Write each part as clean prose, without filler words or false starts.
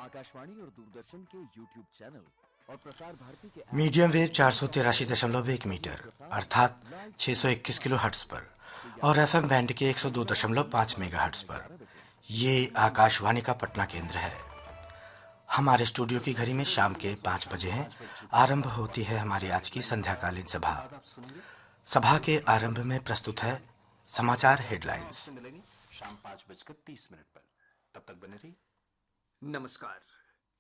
आकाशवाणी और दूरदर्शन के YouTube channel और प्रसार भारती के मीडियम वेव 483.1 मीटर अर्थात 621 किलो हर्ट्ज पर और एफएम बैंड के 102.5 मेगाहर्ट्ज पर ये आकाशवाणी का पटना केंद्र है। हमारे स्टूडियो की घड़ी में शाम के 5 बजे हैं। आरंभ होती है हमारी आज की संध्याकालीन सभा। सभा के आरंभ में प्रस्तुत है समाचार हेडलाइंस। शाम 5:30 पर। तब तक बने रहिए। नमस्कार,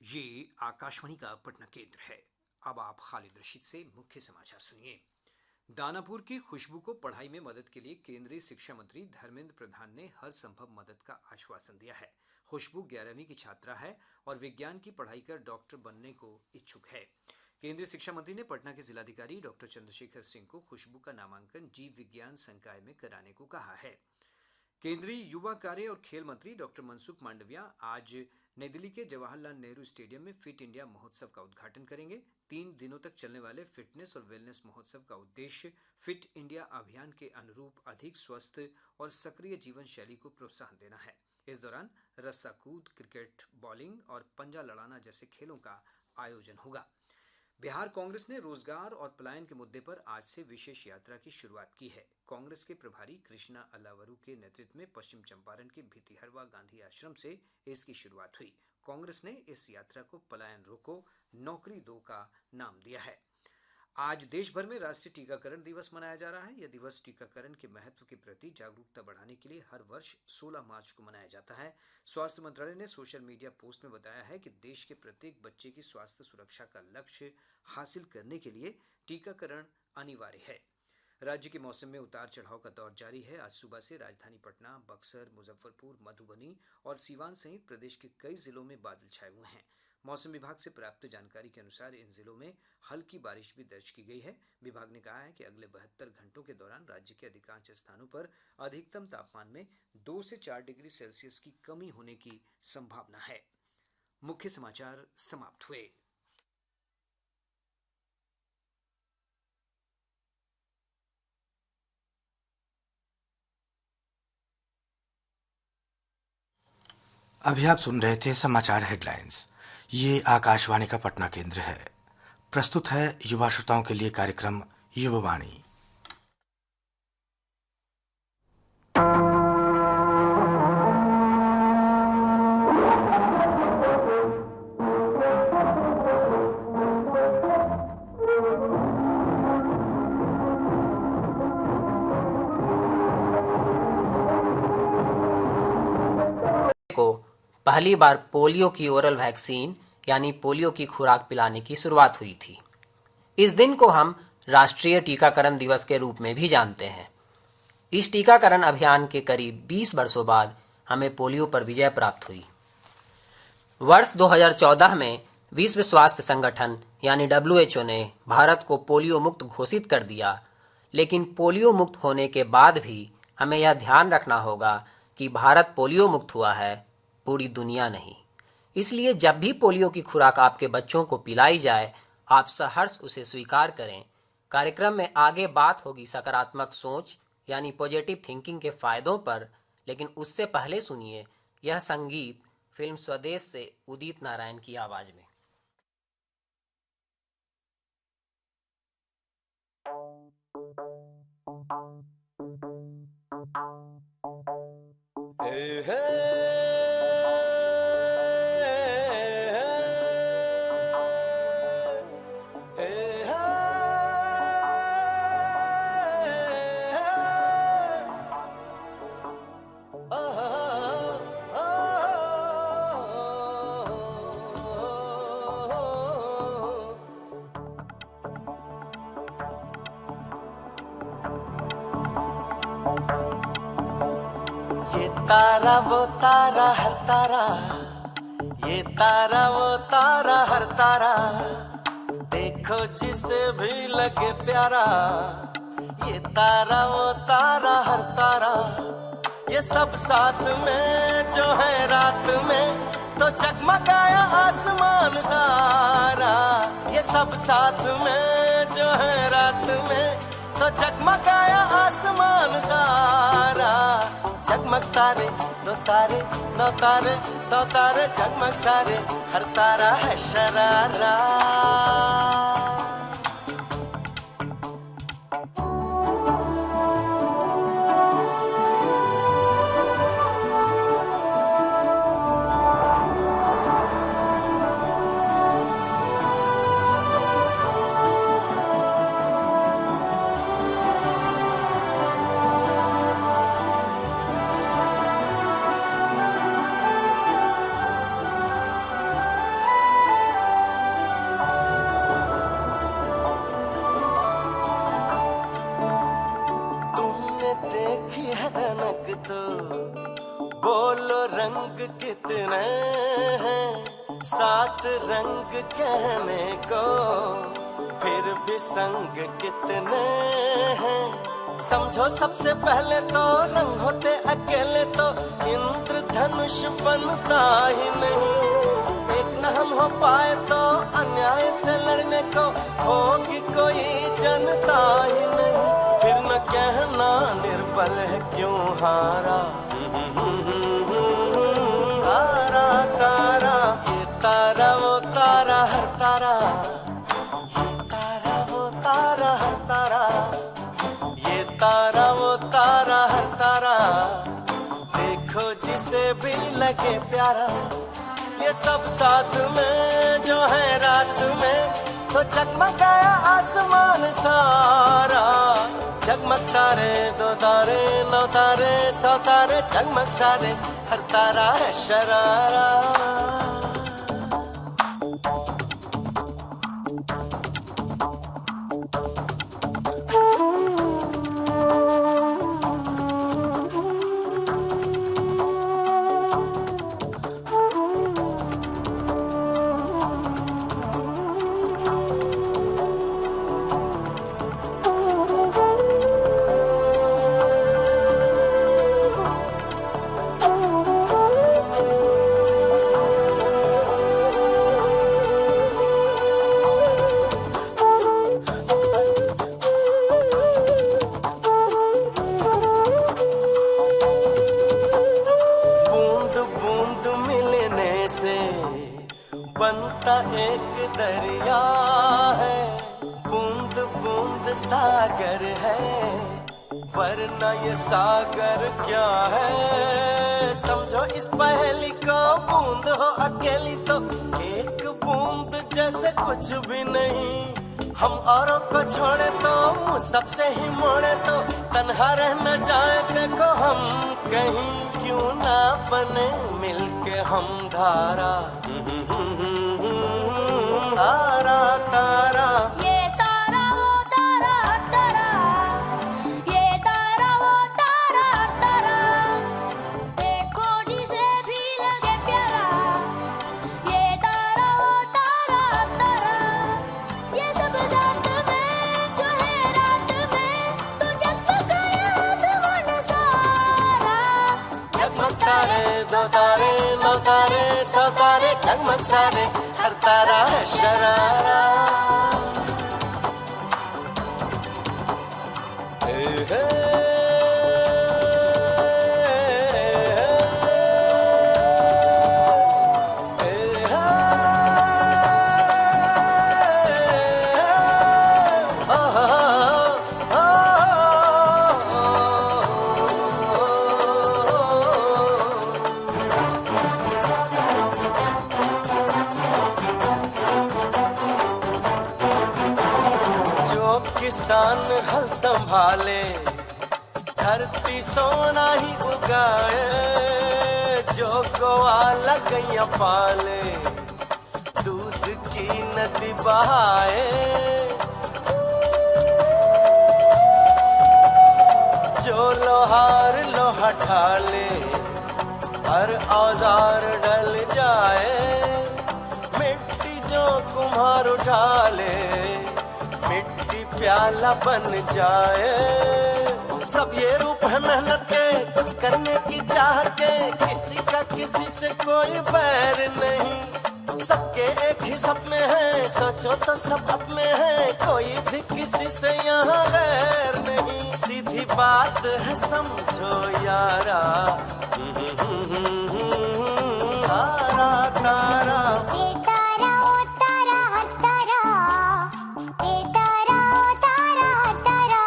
ये आकाशवाणी का पटना केंद्र है। अब आप खालिद रशीद से मुख्य समाचार सुनिए। दानापुर की खुशबू को पढ़ाई में मदद के लिए केंद्रीय शिक्षा मंत्री धर्मेंद्र प्रधान ने हर संभव मदद का आश्वासन दिया है। खुशबू 11वीं की छात्रा है और विज्ञान की पढ़ाई कर डॉक्टर बनने को इच्छुक है। केंद्रीय शिक्षा मंत्री ने पटना के जिलाधिकारी डॉक्टर चंद्रशेखर सिंह को खुशबू का नामांकन जीव विज्ञान संकाय में कराने को कहा है। केंद्रीय युवा कार्य और खेल मंत्री डॉक्टर मनसुख मांडविया आज नई दिल्ली के जवाहरलाल नेहरू स्टेडियम में फिट इंडिया महोत्सव का उद्घाटन करेंगे। 3 दिनों तक चलने वाले फिटनेस और वेलनेस महोत्सव का उद्देश्य फिट इंडिया अभियान के अनुरूप अधिक स्वस्थ और सक्रिय जीवन शैली को प्रोत्साहन देना है। इस दौरान रस्सा कूद, क्रिकेट, बॉलिंग और पंजा लड़ाना जैसे खेलों का आयोजन होगा। बिहार कांग्रेस ने रोजगार और पलायन के मुद्दे पर आज से विशेष यात्रा की शुरुआत की है। कांग्रेस के प्रभारी कृष्णा अल्लावरू के नेतृत्व में पश्चिम चंपारण के भितिहरवा गांधी आश्रम से इसकी शुरुआत हुई। कांग्रेस ने इस यात्रा को पलायन रोको, नौकरी दो का नाम दिया है। आज देश भर में राष्ट्रीय टीकाकरण दिवस मनाया जा रहा है। यह दिवस टीकाकरण के महत्व के प्रति जागरूकता बढ़ाने के लिए हर वर्ष 16 मार्च को मनाया जाता है। स्वास्थ्य मंत्रालय ने सोशल मीडिया पोस्ट में बताया है कि देश के प्रत्येक बच्चे की स्वास्थ्य सुरक्षा का लक्ष्य हासिल करने के लिए टीकाकरण अनिवार्य है। राज्य के मौसम में उतार चढ़ाव का दौर जारी है। आज सुबह से राजधानी पटना, बक्सर, मुजफ्फरपुर, मधुबनी और सीवान सहित प्रदेश के कई जिलों में बादल छाए हुए हैं। मौसम विभाग से प्राप्त जानकारी के अनुसार इन जिलों में हल्की बारिश भी दर्ज की गई है। विभाग ने कहा है कि अगले 72 घंटों के दौरान राज्य के अधिकांश स्थानों पर अधिकतम तापमान में 2 से 4 डिग्री सेल्सियस की कमी होने की संभावना है। मुख्य समाचार समाप्त हुए। अभी आप सुन रहे थे समाचार हेडलाइंस। ये आकाशवाणी का पटना केंद्र है। प्रस्तुत है युवा श्रोताओं के लिए कार्यक्रम युवावाणी। को पहली बार पोलियो की ओरल वैक्सीन यानी पोलियो की खुराक पिलाने की शुरुआत हुई थी। इस दिन को हम राष्ट्रीय टीकाकरण दिवस के रूप में भी जानते हैं। इस टीकाकरण अभियान के करीब 20 वर्षों बाद हमें पोलियो पर विजय प्राप्त हुई। वर्ष 2014 में विश्व स्वास्थ्य संगठन यानी WHO ने भारत को पोलियो मुक्त घोषित कर दिया, लेकिन पोलियो मुक्त होने के बाद भी हमें यह ध्यान रखना होगा कि भारत पोलियो मुक्त हुआ है, पूरी दुनिया नहीं। इसलिए जब भी पोलियो की खुराक आपके बच्चों को पिलाई जाए, आप सहर्ष उसे स्वीकार करें। कार्यक्रम में आगे बात होगी सकारात्मक सोच यानी पॉजिटिव थिंकिंग के फायदों पर, लेकिन उससे पहले सुनिए यह संगीत फिल्म स्वदेश से उदित नारायण की आवाज में। तारा वो तारा हर तारा, ये तारा वो तारा हर तारा, देखो जिसे भी लगे प्यारा। ये तारा वो तारा हर तारा, ये सब साथ में जो है रात में तो जगमगाया आसमान सारा। ये सब साथ में जो है रात में तो जगमगाया आसमान सारा। जगमग तारे, दो तारे, नौ तारे, 100 तारे, जगमग सारे, हर तारा है शरारा। बोलो रंग कितने हैं, 7 रंग कहने को, फिर भी संग कितने हैं। समझो सबसे पहले तो रंग होते अकेले तो इंद्रधनुष बनता ही नहीं। एक न हम हो पाए तो अन्याय से लड़ने को होगी कोई जनता ही नहीं। फिर न कहना निर्बल है क्यों हारा। तारा तारा, ये तारा वो तारा हर तारा, ये तारा वो तारा हर तारा, ये तारा वो तारा हर तारा। देखो जिसे भी लगे प्यारा, ये सब साथ में जो है रात में, तो जगमगाया आसमान सारा। जगमग तारे, 2 तारे, 9 तारे, 100 तारे, जगमग सारे, हर तारा है शरारा। बनता एक दरिया है, बूंद बूंद सागर है, वरना ये सागर क्या है। समझो इस पहेली को, बूंद हो अकेली तो एक बूंद जैसे कुछ भी नहीं। हम औरों को छोड़े तो मुँह सबसे ही मोड़े तो तन्हा रह न जाए देखो हम कहीं। क्यों ना बने मिलके हम धारा। तारा तारा, ये तारा वो तारा हर तारा, ये तारा वो तारा हर तारा। देखो जिसे भी लगे प्यारा, ये तारा वो तारा हर तारा। ये सब साथ में जो है रात में, तो जगमगाया आसमान सारा। जगमग तारे, 2 तारे, 9 तारे, 100 तारे, जगमग सारे, हर तारा है शरारा। किसान हल संभाले, धरती सोना ही उगाए, जो ग्वाला गैया पाले, दूध की नदी बहाए, जो लोहार लोहा ढाले, हर औजार डल जाए, मिट्टी जो कुम्हार उठा ले, मिट्टी प्याला बन जाए। सब ये रूप है मेहनत के, कुछ करने की चाहत के, किसी का किसी से कोई बैर नहीं। सबके एक ही सपने हैं, सोचो तो सब अपने हैं, कोई भी किसी से यहाँ गैर नहीं। सीधी बात है समझो यारा, तारा तारा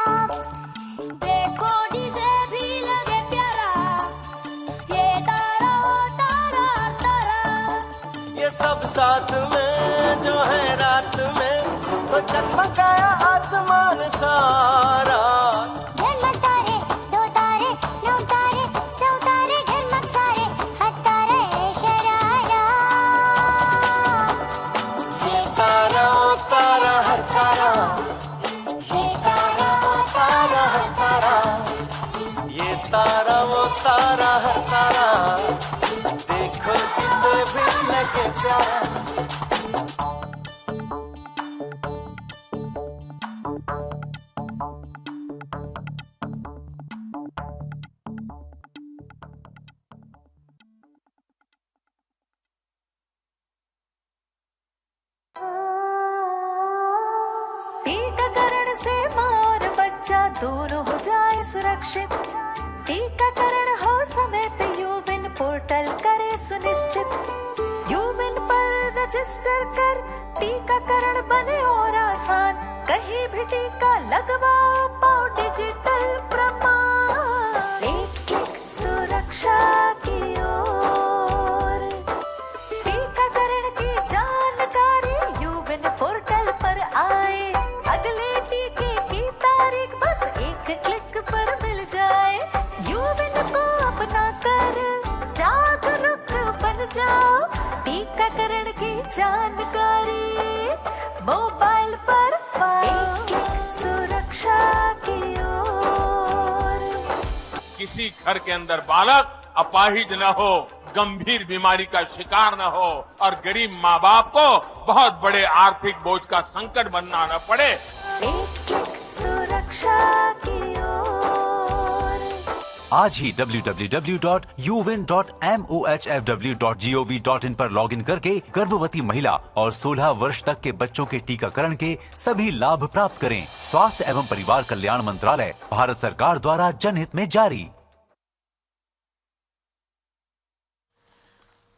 देखो जिसे भी लगे प्यारा, ये तारा वो तारा हर तारा। ये सब साथ में जो है रात में, तो चकमकाया आसमान सारा। झलमक तारे, दो तारे, नौ तारे, सौ तारे, झलमक सारे, हर तारा है शरारा। ये तारा ओ तारा हर तारा, ये तारा ओ तारा हर तारा, ये तारा वो तारा हर तारा, देखो जिसे भी लगे प्यारा। टीकाकरण से माँ और बच्चा दोनों हो जाए सुरक्षित। टीकाकरण हो समय पे यूविन पोर्टल करे सुनिश्चित। यूविन पर रजिस्टर कर, टीकाकरण बने और आसान। कहीं भी टीका लगवाओ, पाओ डिजिटल प्रमाण। एक क्लिक सुरक्षा की ओर, टीकाकरण की जानकारी यूविन पोर्टल पर आए। अगले टीके की तारीख बस एक क्लिक पर मिल जाए। यूविन को अपना कर जागरूक बन जाओ। टीकाकरण की जानकारी मोबाइल पर पाओ। एक क्लिक सुरक्षा की ओर। किसी घर के अंदर बालक अपाहिज न हो, गंभीर बीमारी का शिकार न हो और गरीब माँ बाप को बहुत बड़े आर्थिक बोझ का संकट बनना न पड़े। एक क्लिक सुरक्षा की ओर। आज ही www.uvin.mohfw.gov.in पर लॉगिन करके गर्भवती महिला और 16 वर्ष तक के बच्चों के टीकाकरण के सभी लाभ प्राप्त करें। स्वास्थ्य एवं परिवार कल्याण मंत्रालय, भारत सरकार द्वारा जनहित में जारी।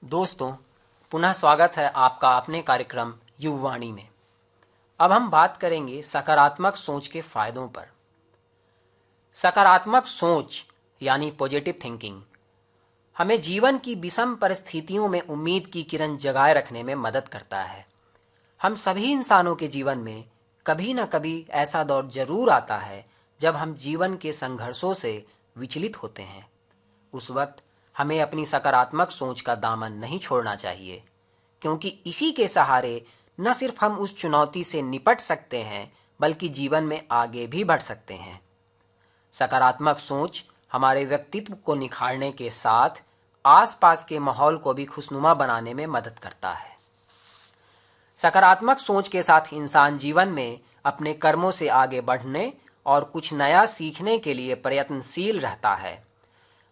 दोस्तों, पुनः स्वागत है आपका अपने कार्यक्रम युववाणी में। अब हम बात करेंगे सकारात्मक सोच के फायदों पर। सकारात्मक सोच यानी पॉजिटिव थिंकिंग हमें जीवन की विषम परिस्थितियों में उम्मीद की किरण जगाए रखने में मदद करता है। हम सभी इंसानों के जीवन में कभी न कभी ऐसा दौर जरूर आता है जब हम जीवन के संघर्षों से विचलित होते हैं। उस वक्त हमें अपनी सकारात्मक सोच का दामन नहीं छोड़ना चाहिए, क्योंकि इसी के सहारे न सिर्फ हम उस चुनौती से निपट सकते हैं बल्कि जीवन में आगे भी बढ़ सकते हैं। सकारात्मक सोच हमारे व्यक्तित्व को निखारने के साथ आसपास के माहौल को भी खुशनुमा बनाने में मदद करता है। सकारात्मक सोच के साथ इंसान जीवन में अपने कर्मों से आगे बढ़ने और कुछ नया सीखने के लिए प्रयत्नशील रहता है।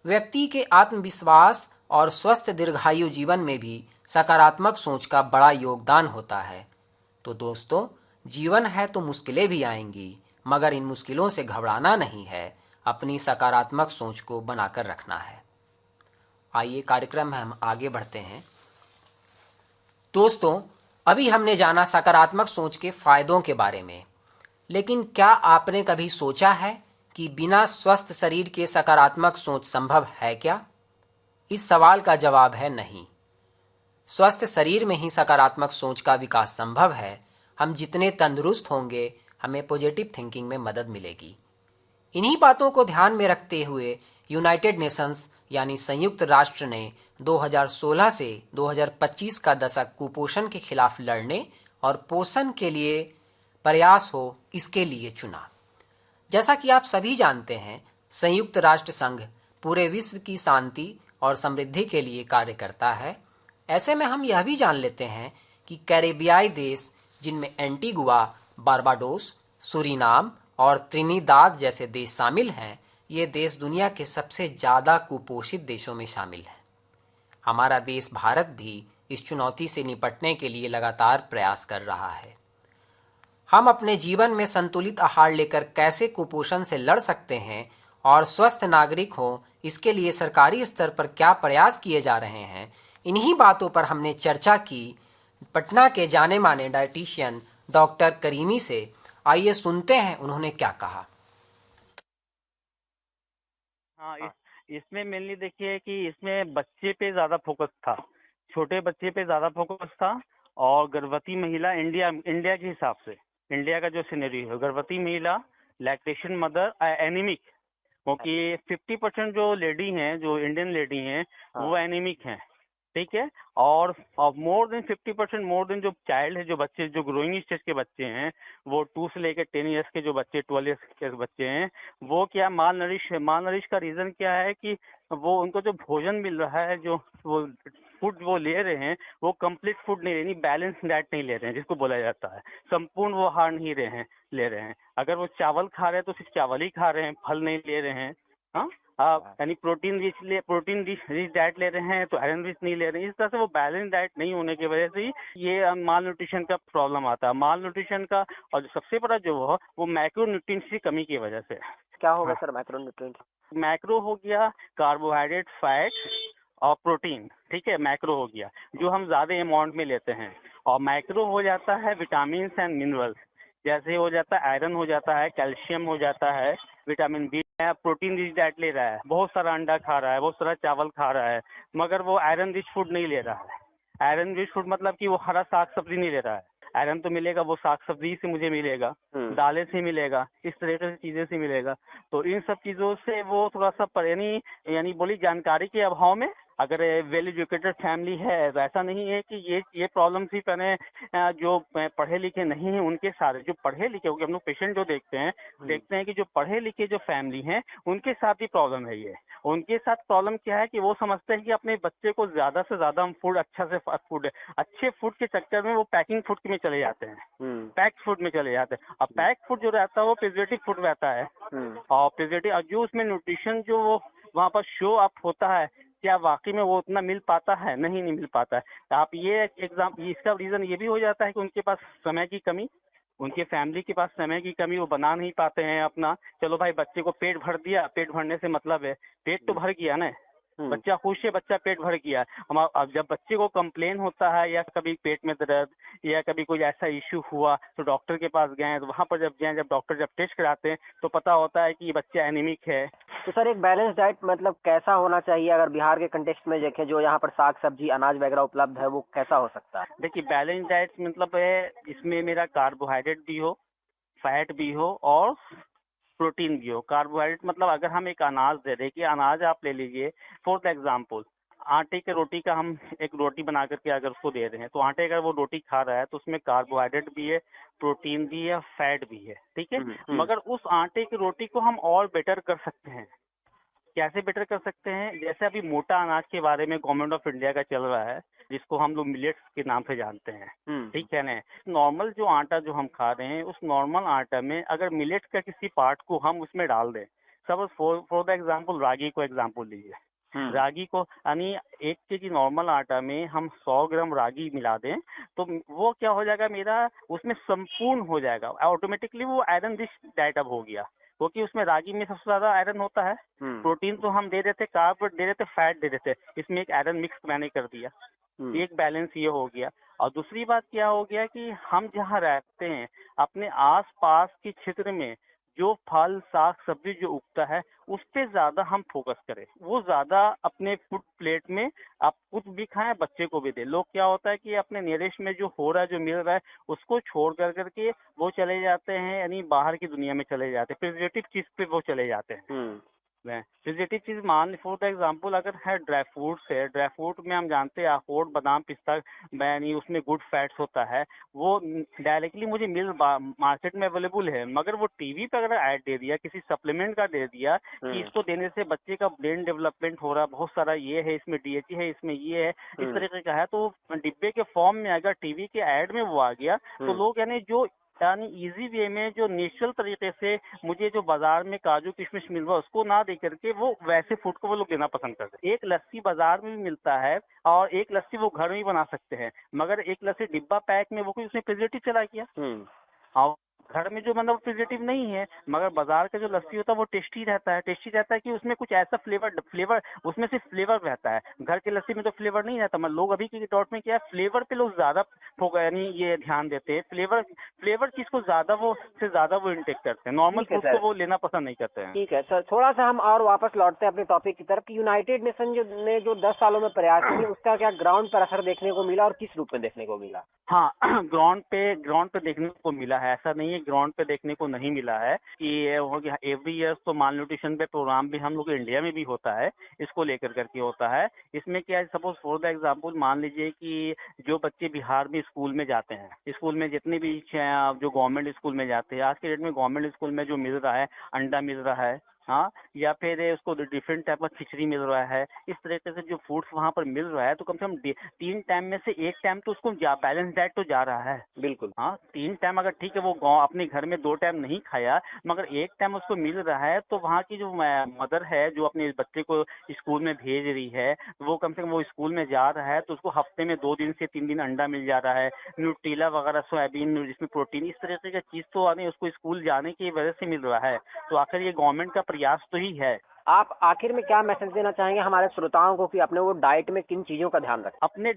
व्यक्ति के आत्मविश्वास और स्वस्थ दीर्घायु जीवन में भी सकारात्मक सोच का बड़ा योगदान होता है। तो दोस्तों, जीवन है तो मुश्किलें भी आएंगी, मगर इन मुश्किलों से घबराना नहीं है, अपनी सकारात्मक सोच को बनाकर रखना है। आइए कार्यक्रम में हम आगे बढ़ते हैं। दोस्तों, अभी हमने जाना सकारात्मक सोच के फायदों के बारे में, लेकिन क्या आपने कभी सोचा है कि बिना स्वस्थ शरीर के सकारात्मक सोच संभव है क्या? इस सवाल का जवाब है नहीं। स्वस्थ शरीर में ही सकारात्मक सोच का विकास संभव है। हम जितने तंदुरुस्त होंगे, हमें पॉजिटिव थिंकिंग में मदद मिलेगी। इन्हीं बातों को ध्यान में रखते हुए यूनाइटेड नेशंस यानी संयुक्त राष्ट्र ने 2016 से 2025 का दशक कुपोषण के खिलाफ लड़ने और पोषण के लिए प्रयास हो, इसके लिए चुना। जैसा कि आप सभी जानते हैं, संयुक्त राष्ट्र संघ पूरे विश्व की शांति और समृद्धि के लिए कार्य करता है। ऐसे में हम यह भी जान लेते हैं कि कैरेबियाई देश, जिनमें एंटीगुआ, बारबाडोस, सूरीनाम और त्रिनिदाद जैसे देश शामिल हैं, ये देश दुनिया के सबसे ज़्यादा कुपोषित देशों में शामिल है। हमारा देश भारत भी इस चुनौती से निपटने के लिए लगातार प्रयास कर रहा है। हम अपने जीवन में संतुलित आहार लेकर कैसे कुपोषण से लड़ सकते हैं और स्वस्थ नागरिक हो, इसके लिए सरकारी स्तर पर क्या प्रयास किए जा रहे हैं, इन्हीं बातों पर हमने चर्चा की पटना के जाने माने डाइटिशियन डॉक्टर करीमी से। आइए सुनते हैं उन्होंने क्या कहा। हाँ, इसमें मेनली देखिए कि इसमें बच्चे पे ज़्यादा फोकस था, छोटे बच्चे पे ज़्यादा फोकस था और गर्भवती महिला इंडिया के हिसाब से, इंडिया का जो सिनेरियो है, गर्भवती महिला, लैक्टेशन मदर, एनीमिक, क्योंकि 50% जो लेडी हैं, जो इंडियन लेडी हैं, वो एनीमिक हैं, ठीक है। और मोर देन 50% मोर देन जो चाइल्ड है, जो बच्चे जो ग्रोइंग स्टेज के बच्चे हैं, वो 2 से लेकर 10 ईयर्स के जो बच्चे, 12 ईयर्स के बच्चे हैं, वो क्या माल नरिश का रीज़न क्या है कि वो उनको जो भोजन मिल रहा है, जो वो फूड वो ले रहे हैं, वो कंप्लीट फूड नहीं लेनी, बैलेंस डाइट नहीं ले रहे हैं, जिसको बोला जाता है संपूर्ण वो आहार नहीं ले रहे हैं। अगर वो चावल खा रहे हैं तो सिर्फ चावल ही खा रहे हैं, फल नहीं ले रहे हैं, हाँ, यानी प्रोटीन रिच डाइट ले रहे हैं तो आयरन रिच नहीं ले रहे हैं। इस तरह से वो बैलेंस डाइट नहीं होने की वजह से ही ये माल न्यूट्रिशन का प्रॉब्लम आता है, माल न्यूट्रिशन का। और जो सबसे बड़ा जो हो वो मैक्रो न्यूट्रिएंट्स की कमी की वजह से। क्या होगा सर मैक्रो न्यूट्रिएंट? मैक्रो हो गया कार्बोहाइड्रेट, फैट और प्रोटीन, ठीक है, मैक्रो हो गया जो हम ज़्यादा अमाउंट में लेते हैं। और माइक्रो हो जाता है विटामिन एंड मिनरल्स, जैसे हो जाता है आयरन हो जाता है, कैल्शियम हो जाता है, vitamin B. Protein rich diet ले रहा है, बहुत सारा अंडा खा रहा है, बहुत सारा चावल खा रहा है, मगर वो आयरन रिच फूड नहीं ले रहा है। आयरन रिच फूड मतलब कि वो हरा साग सब्जी नहीं ले रहा है। आयरन तो मिलेगा वो साग सब्जी से मुझे मिलेगा, दालें से मिलेगा, इस तरह की चीज़ें से मिलेगा। तो इन सब चीज़ों से वो थोड़ा सा यानी बोली जानकारी के अभाव में, अगर वेल एजुकेटेड फैमिली है तो ऐसा नहीं है कि ये प्रॉब्लम सिर्फ जो पढ़े लिखे नहीं हैं उनके साथ, जो पढ़े लिखे, क्योंकि हम लोग पेशेंट जो देखते हैं कि जो पढ़े लिखे जो फैमिली हैं उनके साथ ही प्रॉब्लम है। ये उनके साथ प्रॉब्लम क्या है कि वो समझते हैं कि अपने बच्चे को ज़्यादा से ज़्यादा हम फूड, अच्छे फूड के चक्कर में वो पैकिंग फूड में चले जाते हैं, पैक्ड फूड में चले जाते हैं। अब पैक्ड फूड जो रहता है वो प्रिजर्वेटिव फूड रहता है, और प्रिजर्वेटिव जो उसमें न्यूट्रिशन जो वो वहाँ पर शो अप होता है, क्या वाकई में वो उतना मिल पाता है? नहीं मिल पाता है। आप ये इसका रीज़न ये भी हो जाता है कि उनके पास समय की कमी, उनके फैमिली के पास समय की कमी, वो बना नहीं पाते हैं अपना। चलो भाई बच्चे को पेट भर दिया, पेट भरने से मतलब है पेट तो भर गया ना, बच्चा खुश है, बच्चा पेट भर गया। अब जब बच्चे को कंप्लेन होता है या कभी पेट में दर्द या कभी कोई ऐसा इश्यू हुआ तो डॉक्टर के पास गए, तो वहाँ पर जब डॉक्टर टेस्ट कराते हैं तो पता होता है कि ये बच्चा एनीमिक है। तो सर एक बैलेंस डाइट मतलब कैसा होना चाहिए? अगर बिहार के कंटेक्स्ट में देखें, जो यहाँ पर साग सब्जी अनाज वगैरह उपलब्ध है, वो कैसा हो सकता है? देखिए बैलेंस डाइट मतलब है इसमें मेरा कार्बोहाइड्रेट भी हो, फैट भी हो और प्रोटीन भी हो। कार्बोहाइड्रेट मतलब अगर हम एक अनाज दे दें, कि अनाज आप ले लीजिए फॉर एग्जाम्पल, आटे के रोटी का हम एक रोटी बना करके अगर उसको दे रहे हैं, तो आटे का वो रोटी खा रहा है तो उसमें कार्बोहाइड्रेट भी है, प्रोटीन भी है, फैट भी है, ठीक है। मगर उस आटे की रोटी को हम और बेटर कर सकते हैं। कैसे बेटर कर सकते हैं? जैसे अभी मोटा अनाज के बारे में गवर्नमेंट ऑफ इंडिया का चल रहा है, जिसको हम लोग मिलेट्स के नाम से जानते हैं, ठीक है ना। नॉर्मल जो आटा जो हम खा रहे हैं, उस नॉर्मल आटा में अगर मिलेट्स का किसी पार्ट को हम उसमें डाल दें, सपोज फॉर द एग्जाम्पल रागी को एग्जाम्पल लीजिए, रागी को यानी 1 kg नॉर्मल आटा में हम 100 ग्राम रागी मिला दें तो वो क्या हो जाएगा, मेरा उसमें संपूर्ण हो जाएगा ऑटोमेटिकली, वो आयरन रिच डाइट अब हो गया, क्योंकि उसमें रागी में सबसे ज्यादा आयरन होता है। प्रोटीन तो हम दे देते, कार्ब दे देते, फैट दे देते, इसमें एक आयरन मिक्स मैंने कर दिया, एक बैलेंस ये हो गया। और दूसरी बात क्या हो गया कि हम जहाँ रहते हैं अपने आस पास के क्षेत्र में जो फल साग सब्जी जो उगता है उस पर ज्यादा हम फोकस करें, वो ज्यादा अपने फूड प्लेट में आप खुद भी खाएं, बच्चे को भी दें। लोग क्या होता है कि अपने नियरेस्ट में जो हो रहा है, जो मिल रहा है, उसको छोड़ करके वो चले जाते हैं, यानी बाहर की दुनिया में चले जाते हैं, प्रिजर्वेटिव चीज पे वो चले जाते हैं। प्रिजर्वेटिव चीज मान फॉर द एग्जाम्पल अगर है ड्राई फ्रूट्स है, ड्राई फ्रूट में हम जानते हैं अखरोट, बादाम, पिस्ता, यानी उसमें गुड फैट्स होता है, वो डायरेक्टली मुझे मार्केट में अवेलेबल है। मगर वो टीवी पर अगर ऐड दे दिया, किसी सप्लीमेंट का दे दिया कि इसको देने से बच्चे का ब्रेन डेवलपमेंट हो रहा, बहुत सारा ये है, इसमें DHA है, इसमें ये है, इस तरीके का है, तो डिब्बे के फॉर्म में अगर टीवी के ऐड में वो आ गया तो लोग यानी जो यानी इजी वे में जो नेचुरल तरीके से मुझे जो बाजार में काजू किशमिश मिल रहा है उसको ना दे करके वो वैसे फूड को वो लोग लेना पसंद करते हैं। एक लस्सी बाजार में भी मिलता है और एक लस्सी वो घर में भी बना सकते हैं, मगर एक लस्सी डिब्बा पैक में वो कोई उसमें प्रिजर्वेटिव चला गया और घर में जो मतलब प्रिजर्वेटिव नहीं है, मगर बाजार का जो लस्सी होता है वो टेस्टी रहता है कि उसमें कुछ ऐसा फ्लेवर उसमें सिर्फ फ्लेवर रहता है। घर के लस्सी में तो फ्लेवर नहीं रहता। मतलब लोग अभी के दौर में क्या है, फ्लेवर पे लोग ज्यादा यानी ये ध्यान देते हैं, फ्लेवर चीज को ज्यादा वो इंटेक करते हैं, नॉर्मल ठीक है फूड सर। को वो लेना पसंद नहीं करते हैं। ठीक है सर, थोड़ा सा हम और वापस लौटते हैं अपने टॉपिक की तरफ कि यूनाइटेड नेशन ने जो 10 सालों में प्रयास किए उसका क्या ग्राउंड पर असर देखने को मिला और किस रूप में देखने को मिला? हाँ, ग्राउंड पे देखने को मिला है, ऐसा नहीं है ग्राउंड पे देखने को नहीं मिला है कि ये हो गया। एवरी ईयर तो माल न्यूट्रिशन पे प्रोग्राम भी हम लोग इंडिया में भी होता है, इसको लेकर करके होता है। इसमें क्या है, सपोज फॉर द एग्जांपल मान लीजिए कि जो बच्चे बिहार में स्कूल में जाते हैं, स्कूल में जितने भी जो गवर्नमेंट स्कूल में जाते हैं, आज के डेट में गवर्नमेंट स्कूल में जो मिल रहा है, अंडा मिल रहा है, हाँ, या फिर उसको डिफरेंट टाइप का खिचड़ी मिल रहा है, इस तरीके से जो फूड्स वहाँ पर मिल रहा है, तो कम से कम 3 टाइम में से 1 टाइम तो उसको बैलेंस डाइट तो जा रहा है। बिल्कुल। हाँ, 3 टाइम अगर ठीक है वो गाँव अपने घर में 2 टाइम नहीं खाया, मगर 1 टाइम उसको मिल रहा है, तो वहाँ की जो मदर है जो अपने बच्चे को स्कूल में भेज रही है, वो कम से कम वो स्कूल में जा रहा है तो उसको हफ्ते में 2 दिन से 3 दिन अंडा मिल जा रहा है, न्यूट्रीला वगैरह सोयाबीन जिसमें प्रोटीन, इस तरीके का चीज़ तो आने उसको स्कूल जाने की वजह से मिल रहा है। तो आखिर ये गवर्नमेंट का प्रयास तो ही है। आप आखिर में क्या मैसेज देना चाहेंगे हमारे श्रोताओं को कि अपने वो डाइट में किन चीजों का ध्यान रखें? अपने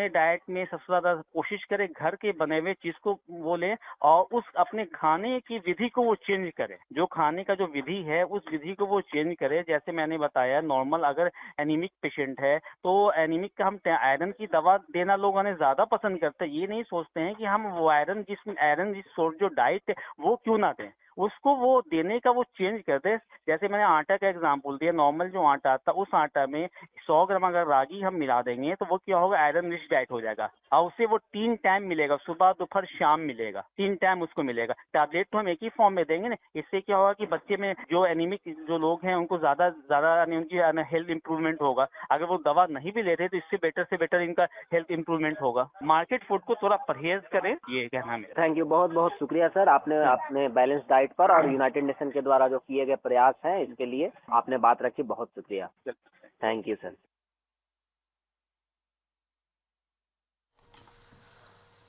डाइट में सबसे ज्यादा कोशिश करें घर के बने हुए चीज को वो लें और उस अपने खाने की विधि को वो चेंज करें। जो खाने का जो विधि है उस विधि को वो चेंज करें। जैसे मैंने बताया, नॉर्मल अगर एनीमिक पेशेंट है तो एनीमिक का हम आयरन की दवा देना लोगों ने ज्यादा पसंद करते हैं। ये नहीं सोचते हैं कि हम वो आयरन जिस सोर्स जो डाइट है वो क्यों ना दें, उसको वो देने का वो चेंज कर दे। जैसे मैंने आटा का एग्जांपल दिया, नॉर्मल जो आटा आता है उस आटा में 100 ग्राम अगर रागी हम मिला देंगे तो वो क्या होगा, आयरन रिच डाइट हो जाएगा और उससे वो 3 टाइम मिलेगा, सुबह दोपहर शाम मिलेगा, 3 टाइम उसको मिलेगा। टैबलेट तो हम एक ही फॉर्म में देंगे ना, इससे क्या होगा कि बच्चे में जो एनीमिक जो लोग हैं उनको ज्यादा उनकी हेल्थ इंप्रूवमेंट होगा। अगर वो दवा नहीं भी ले रहे तो इससे बेटर से बेटर इनका हेल्थ इंप्रूवमेंट होगा। मार्केट फूड को थोड़ा परहेज करें, ये कहना है मेरा। थैंक यू, बहुत बहुत शुक्रिया सर, आपने अपने बैलेंस डाइट पर और यूनाइटेड नेशन के द्वारा जो किए गए प्रयास हैं इसके लिए आपने बात रखी, बहुत शुक्रिया। Thank you sir.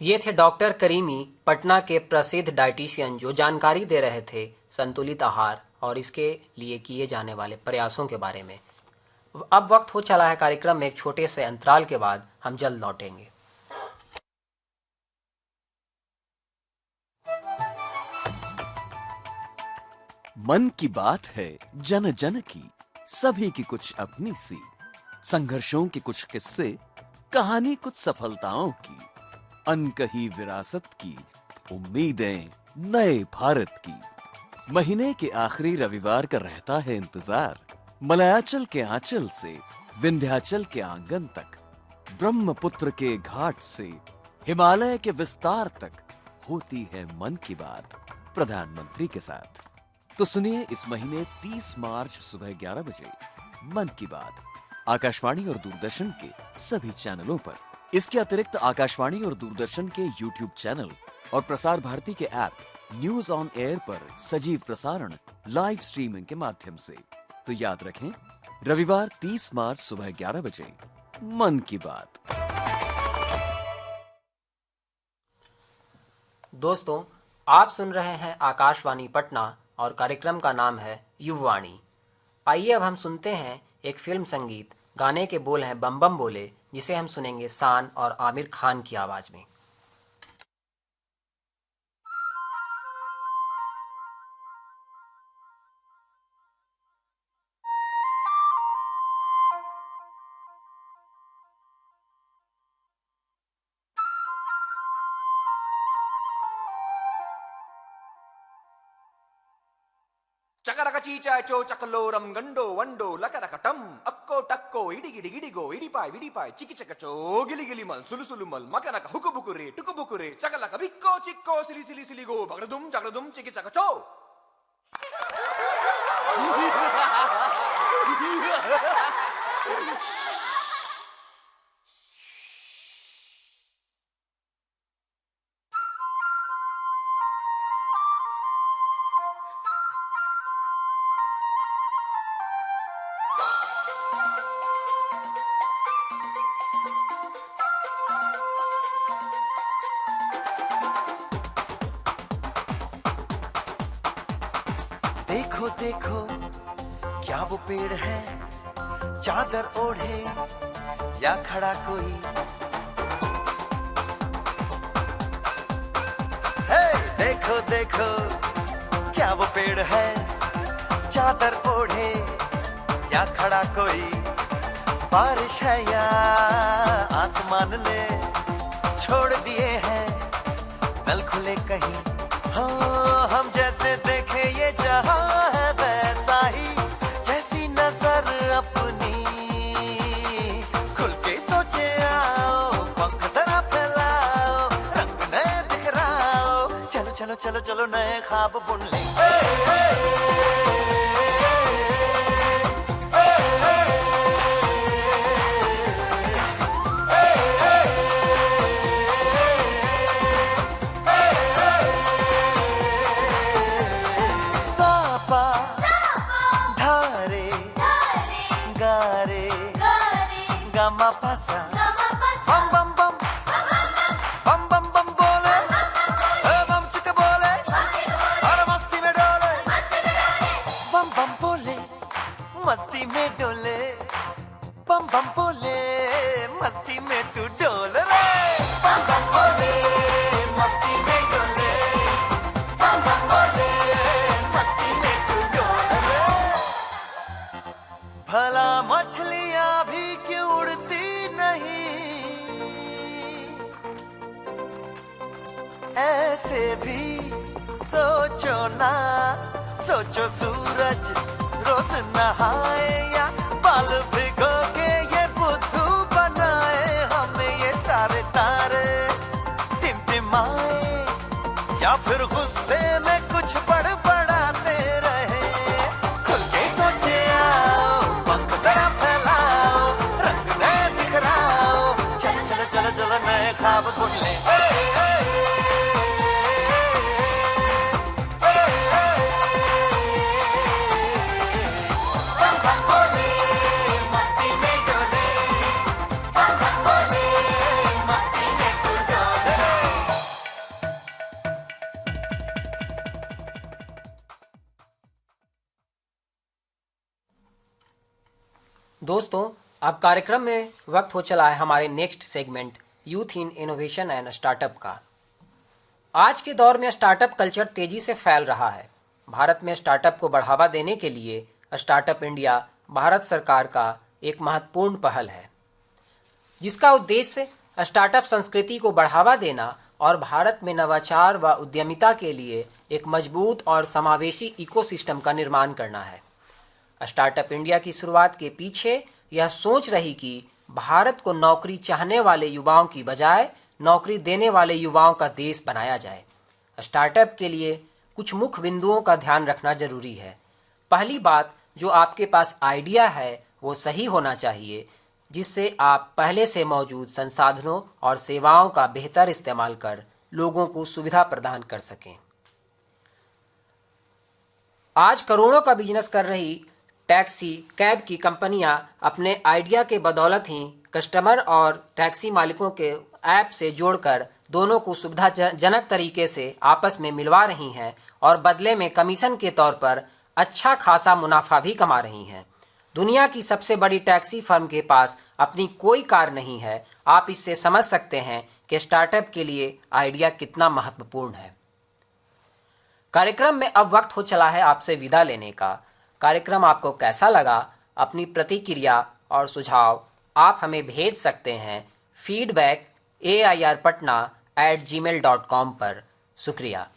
ये थे डॉक्टर करीमी, पटना के प्रसिद्ध डाइटिशियन, जो जानकारी दे रहे थे संतुलित आहार और इसके लिए किए जाने वाले प्रयासों के बारे में। अब वक्त हो चला है कार्यक्रम में एक छोटे से अंतराल के बाद हम जल्द लौटेंगे। मन की बात है जन जन की, सभी की कुछ अपनी सी, संघर्षों के कुछ किस्से, कहानी कुछ सफलताओं की, अनकही विरासत की, उम्मीदें नए भारत की। महीने के आखिरी रविवार का रहता है इंतजार, मलयाचल के आंचल से विंध्याचल के आंगन तक, ब्रह्मपुत्र के घाट से हिमालय के विस्तार तक होती है मन की बात प्रधानमंत्री के साथ। तो सुनिए इस महीने 30 मार्च सुबह 11 बजे मन की बात आकाशवाणी और दूरदर्शन के सभी चैनलों पर। इसके अतिरिक्त आकाशवाणी और दूरदर्शन के YouTube चैनल और प्रसार भारती के ऐप न्यूज ऑन एयर पर सजीव प्रसारण लाइव स्ट्रीमिंग के माध्यम से। तो याद रखें, रविवार 30 मार्च सुबह 11 बजे मन की बात। दोस्तों, आप सुन रहे हैं आकाशवाणी पटना और कार्यक्रम का नाम है युववाणी। आइए अब हम सुनते हैं एक फिल्म संगीत। गाने के बोल हैं बम बम बोले, जिसे हम सुनेंगे शान और आमिर खान की आवाज में। చకరక చీచాచో చకలోరం గండో వండో లకరకటం అక్కో టక్కో ఇడిగిడి గిడిగో ఇడిపాయ్ విడిపాయ్ చికిచకచో గిలిగిలి మల్ సులుసులు మల్ మకరక హుకుబుకురే టుకుబుకురే చకలక బిక్కో చిక్కో సిలి సిలి సిలిగో బగడదుం జగడదుం చికిచకచో देखो देखो क्या वो पेड़ है, चादर ओढ़े या खड़ा कोई। हे देखो देखो क्या वो पेड़ है, चादर ओढ़े या खड़ा कोई। बारिश है या आसमान ने छोड़ दिए हैं नल खुले कहीं। हाँ हम जैसे देखे ये जहां है वैसा ही, जैसी नजर अपनी खुल के सोचे आओ, पंख जरा फैलाओ, रंग नए बिखराओ, चलो चलो चलो चलो नए ख्वाब बुन ले। Gama pasa, bam bam bam, bam bam bam बोले, बम चिक बोले, और मस्ती में डोले, बम बम बोले, मस्ती में डोले, बम बम बोले, मस्ती में तू डोल रे, बम बम बोले, मस्ती में डोले, बम बम बोले, मस्ती में तू डोल रे। भला मछलियां भी क्यों उड़ती नहीं, ऐसे भी सोचो ना, सोचो सूरज रोज नहाए या बाल भिगो के ये बुद्धू बनाए, हमें ये सारे तारे टिमटिमाए या फिर गुस्से में कुछ बड़बड़ाते रहे। खुल के सोचे आओ, पंख जरा फैलाओ, रंग नए बिखराओ, चलो चलो चलो चलो नए ख्वाब बुन ले। दोस्तों, अब कार्यक्रम में वक्त हो चला है हमारे next segment youth in innovation and startup का। आज के दौर में स्टार्टअप कल्चर तेजी से फैल रहा है। भारत में स्टार्टअप को बढ़ावा देने के लिए स्टार्टअप इंडिया भारत सरकार का एक महत्वपूर्ण पहल है, जिसका उद्देश्य स्टार्टअप संस्कृति को बढ़ावा देना और भारत में नवाचार व उद्यमिता के लिए एक मजबूत और समावेशी इकोसिस्टम का निर्माण करना है। स्टार्टअप इंडिया की शुरुआत के पीछे यह सोच रही कि भारत को नौकरी चाहने वाले युवाओं की बजाय नौकरी देने वाले युवाओं का देश बनाया जाए। स्टार्टअप के लिए कुछ मुख्य बिंदुओं का ध्यान रखना जरूरी है। पहली बात, जो आपके पास आइडिया है वो सही होना चाहिए, जिससे आप पहले से मौजूद संसाधनों और सेवाओं का बेहतर इस्तेमाल कर लोगों को सुविधा प्रदान कर सकें। आज करोड़ों का बिजनेस कर रही टैक्सी कैब की कंपनियां अपने आइडिया के बदौलत ही कस्टमर और टैक्सी मालिकों के ऐप से जोड़कर दोनों को सुविधाजनक तरीके से आपस में मिलवा रही हैं और बदले में कमीशन के तौर पर अच्छा खासा मुनाफा भी कमा रही हैं। दुनिया की सबसे बड़ी टैक्सी फर्म के पास अपनी कोई कार नहीं है। आप इससे समझ सकते हैं कि स्टार्टअप के लिए आइडिया कितना महत्वपूर्ण है। कार्यक्रम में अब वक्त हो चला है आपसे विदा लेने का। कार्यक्रम आपको कैसा लगा? अपनी प्रतिक्रिया और सुझाव आप हमें भेज सकते हैं feedback airpatna@gmail.com पर। शुक्रिया।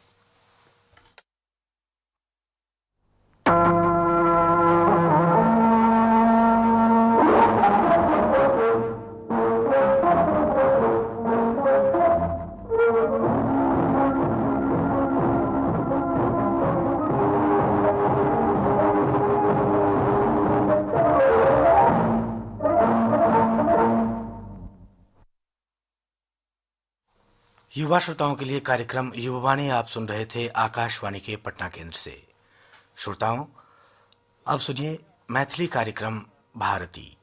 युवा श्रोताओं के लिए कार्यक्रम युवावाणी आप सुन रहे थे आकाशवाणी के पटना केंद्र से। श्रोताओं, अब सुनिए मैथिली कार्यक्रम भारती।